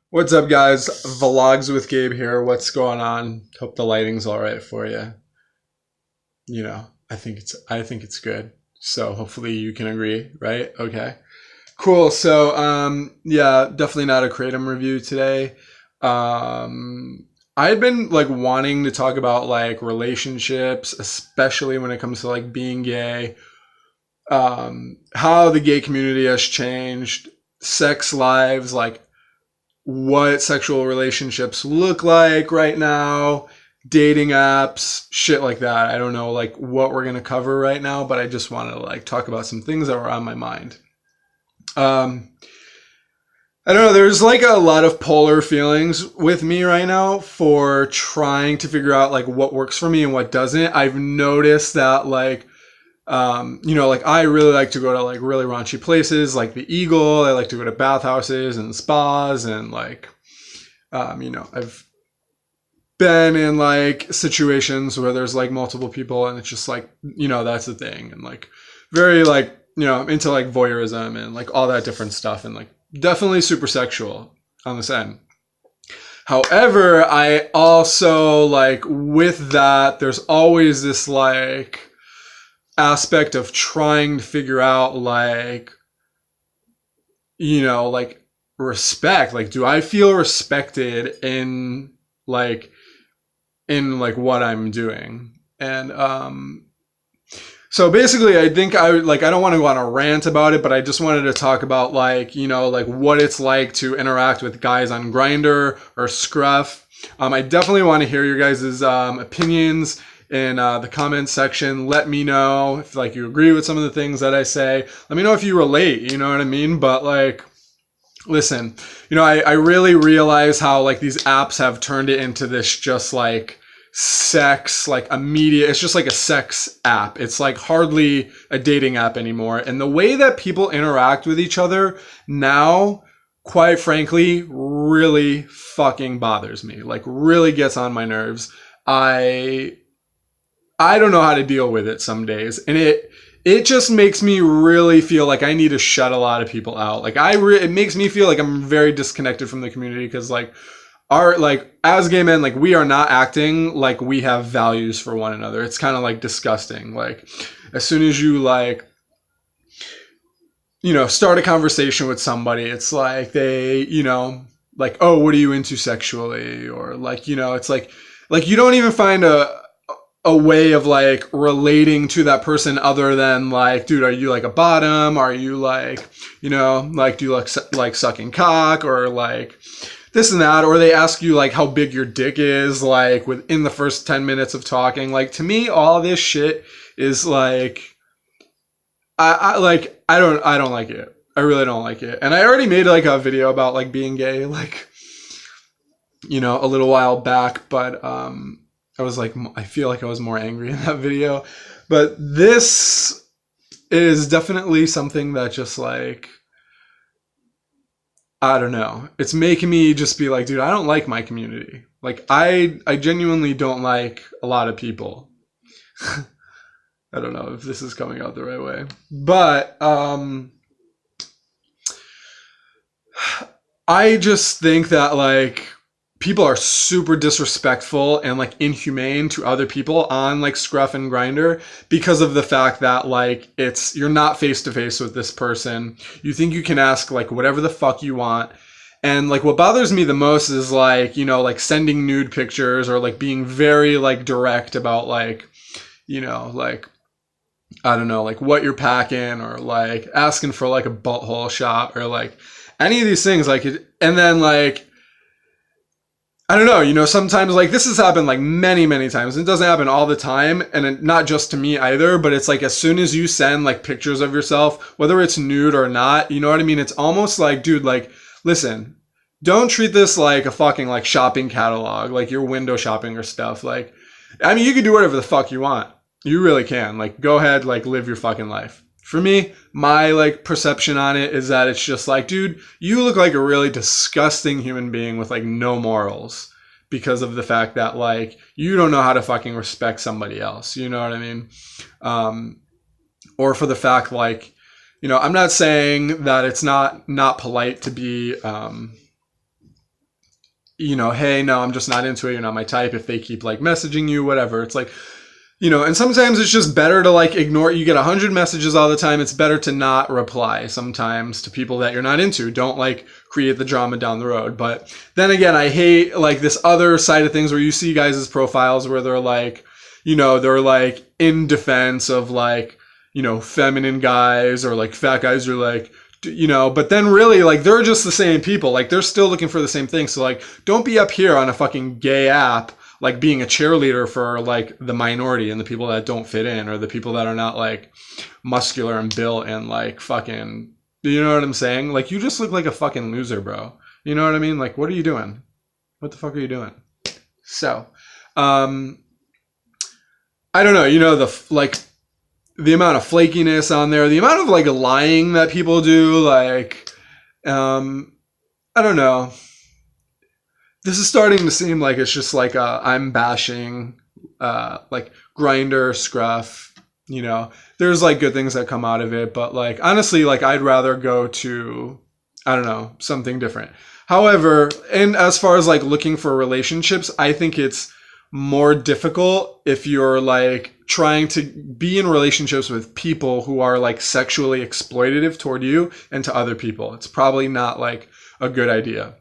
What's up, guys? Vlogs with Gabe here. What's going on? Hope the lighting's all right for you. I think it's good. So hopefully you can agree, right? Okay. Cool. So yeah, definitely not a kratom review today. I had been like wanting to talk about like relationships, especially when it comes to like being gay, how the gay community has changed, sex lives, like what sexual relationships look like right now, dating apps, shit like that. I don't know like what we're gonna cover right now, but I just want to like talk about some things that were on my mind. Um, I don't know. There's like a lot of polar feelings with me right now for trying to figure out like what works for me and what doesn't. I've noticed that like I really like to go to like really raunchy places like the Eagle. I like to go to bathhouses and spas and I've been in like situations where there's like multiple people and it's just like, that's the thing. And like very like, I'm into like voyeurism and like all that different stuff and like definitely super sexual on this end. However, I also like with that, there's always this like aspect of trying to figure out like respect. Like, do I feel respected like in what I'm doing? And so basically I think I don't want to go on a rant about it, but I just wanted to talk about like what it's like to interact with guys on Grindr or Scruff. I definitely want to hear your guys' opinions in the comments section. Let me know if like you agree with some of the things that I say. Let me know if you relate, you know what I mean? But like, listen, I really realize how like these apps have turned it into this just like sex, like immediate, it's just like a sex app. It's like hardly a dating app anymore. And the way that people interact with each other now, quite frankly, really fucking bothers me. Like really gets on my nerves. I I don't know how to deal with it some days, and it just makes me really feel like I need to shut a lot of people out. Like it makes me feel like I'm very disconnected from the community because like our like as gay men, like we are not acting like we have values for one another. It's kind of like disgusting. Like as soon as you start a conversation with somebody, it's like they like, oh, what are you into sexually, or like it's like you don't even find a way of like relating to that person other than like, dude, are you like a bottom? Are you like, like, do you like sucking cock or like this and that? Or they ask you like how big your dick is, like within the first 10 minutes of talking. Like to me, all this shit is like, I don't like it. I really don't like it. And I already made like a video about like being gay, like, a little while back, but, I was like, I feel like I was more angry in that video. But this is definitely something that just like, I don't know. It's making me just be like, dude, I don't like my community. Like I genuinely don't like a lot of people. I don't know if this is coming out the right way. But I just think that like people are super disrespectful and like inhumane to other people on like Scruff and Grinder because of the fact that like you're not face to face with this person. You think you can ask like whatever the fuck you want. And like what bothers me the most is like, like sending nude pictures or like being very like direct about like, like I don't know, like what you're packing or like asking for like a butthole shot or like any of these things like and then like I don't know, sometimes like this has happened like many, many times. It doesn't happen all the time, and not just to me either, but it's like as soon as you send like pictures of yourself, whether it's nude or not, you know what I mean? It's almost like, dude, like, listen, don't treat this like a fucking like shopping catalog, like you're window shopping or stuff. Like, I mean, you can do whatever the fuck you want. You really can. Like, go ahead, like, live your fucking life. For me, my like perception on it is that it's just like, dude, you look like a really disgusting human being with like no morals because of the fact that like you don't know how to fucking respect somebody else. You know what I mean? Or for the fact like, I'm not saying that it's not polite to be hey, no, I'm just not into it. You're not my type. If they keep like messaging you, whatever. It's like, and sometimes it's just better to like ignore. You get 100 messages all the time. It's better to not reply sometimes to people that you're not into. Don't like create the drama down the road. But then again, I hate like this other side of things where you see guys' profiles where they're like, they're like in defense of like, feminine guys or like fat guys are like, but then really like they're just the same people. Like they're still looking for the same thing. So like, don't be up here on a fucking gay app like being a cheerleader for like the minority and the people that don't fit in or the people that are not like muscular and built and like fucking, you know what I'm saying? Like you just look like a fucking loser, bro. You know what I mean? Like, what are you doing? What the fuck are you doing? So, I don't know, the amount of flakiness on there, the amount of like lying that people do, like, I don't know. This is starting to seem like it's just like I'm bashing like Grindr, Scruff, there's like good things that come out of it, but like honestly, like I'd rather go to, I don't know, something different. However, and as far as like looking for relationships, I think it's more difficult if you're like trying to be in relationships with people who are like sexually exploitative toward you and to other people. It's probably not like a good idea.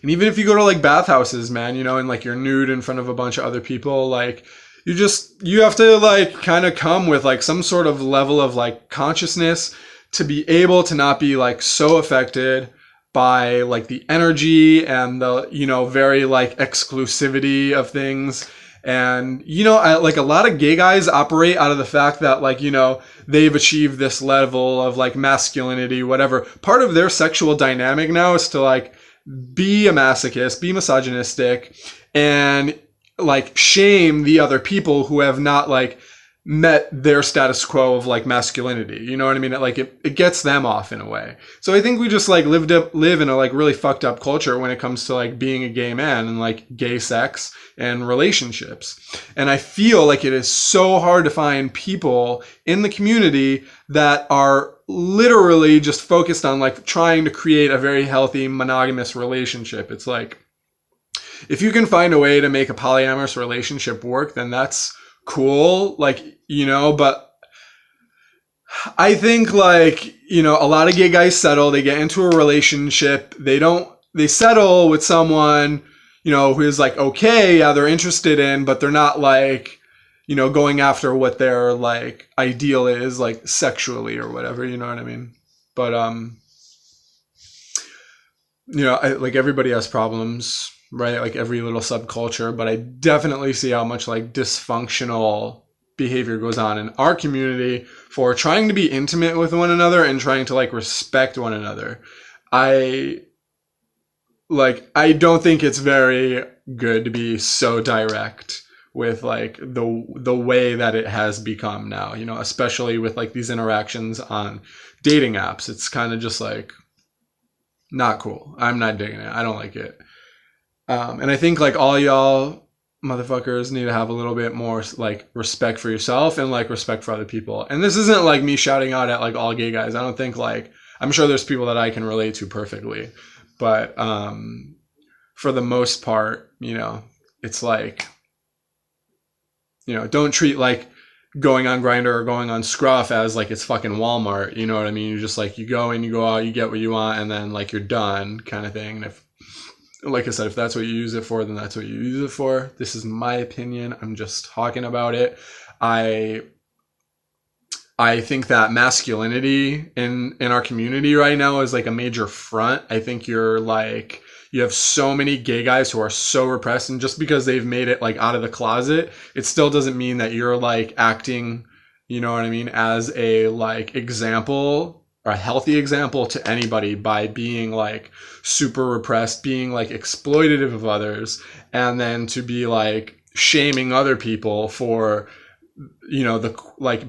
And even if you go to like bathhouses, man, and like you're nude in front of a bunch of other people, like you have to like kind of come with like some sort of level of like consciousness to be able to not be like so affected by like the energy and the, very like exclusivity of things. And, like a lot of gay guys operate out of the fact that like, they've achieved this level of like masculinity, whatever. Part of their sexual dynamic now is to like be a masochist, be misogynistic, and like shame the other people who have not like met their status quo of like masculinity. You know what I mean? Like it gets them off in a way. So I think we just like live in a like really fucked up culture when it comes to like being a gay man and like gay sex and relationships. And I feel like it is so hard to find people in the community that are literally just focused on like trying to create a very healthy monogamous relationship. It's like, if you can find a way to make a polyamorous relationship work, then that's cool. Like, but I think like, a lot of gay guys settle, they get into a relationship. They settle with someone, who is like, okay, yeah, they're interested in, but they're not like, going after what their like ideal is like sexually or whatever, you know what I mean? But, like everybody has problems, right? Like every little subculture, but I definitely see how much like dysfunctional behavior goes on in our community for trying to be intimate with one another and trying to like respect one another. I don't think it's very good to be so direct with like the way that it has become now, especially with like these interactions on dating apps. It's kind of just like not cool. I'm not digging it. I don't like it. And I think like all y'all motherfuckers need to have a little bit more like respect for yourself and like respect for other people. And this isn't like me shouting out at like all gay guys. I don't think like, I'm sure there's people that I can relate to perfectly, but for the most part, it's like, don't treat like going on Grindr or going on Scruff as like it's fucking Walmart. You know what I mean? You're just like, you go in, you go out, you get what you want, and then like you're done kind of thing. And if, like I said, if that's what you use it for, then that's what you use it for. This is my opinion. I'm just talking about it. I think that masculinity in our community right now is like a major front. I think you have so many gay guys who are so repressed, and just because they've made it like out of the closet, it still doesn't mean that you're like acting, you know what I mean, as a like example or a healthy example to anybody by being like super repressed, being like exploitative of others, and then to be like shaming other people for, the like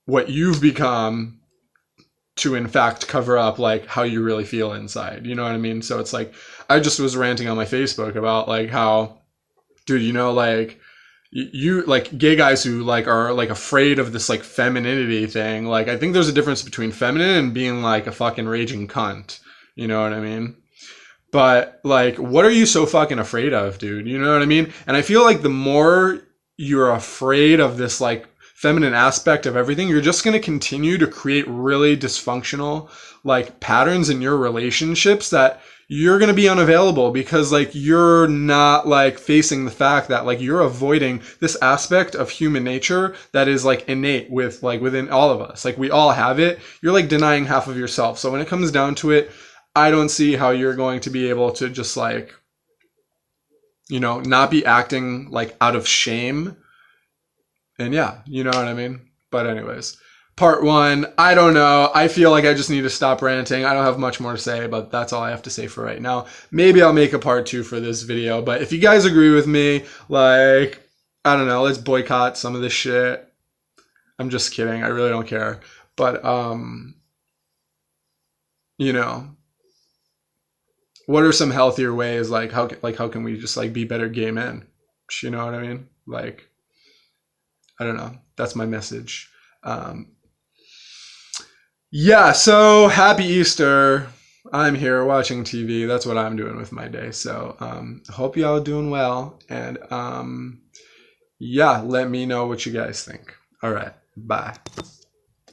what you've become to in fact cover up like how you really feel inside. You know what I mean? So it's like, I just was ranting on my Facebook about like how, dude, like you like gay guys who like are like afraid of this like femininity thing. Like, I think there's a difference between feminine and being like a fucking raging cunt. You know what I mean? But like, what are you so fucking afraid of, dude? You know what I mean? And I feel like the more you're afraid of this like feminine aspect of everything, you're just going to continue to create really dysfunctional like patterns in your relationships that you're going to be unavailable because like you're not like facing the fact that like you're avoiding this aspect of human nature that is like innate with like within all of us. Like we all have it. You're like denying half of yourself. So when it comes down to it, I don't see how you're going to be able to just like, you know, not be acting like out of shame. And yeah, you know what I mean? But anyways, part one, I don't know. I feel like I just need to stop ranting. I don't have much more to say, but that's all I have to say for right now. Maybe I'll make a part two for this video, but if you guys agree with me, like, I don't know, let's boycott some of this shit. I'm just kidding. I really don't care. But, you know, what are some healthier ways? Like how can we just like be better gay men? You know what I mean? Like, I don't know. That's my message. Yeah, so happy Easter. I'm here watching TV. That's what I'm doing with my day. So hope y'all doing well. And yeah, let me know what you guys think. All right, bye.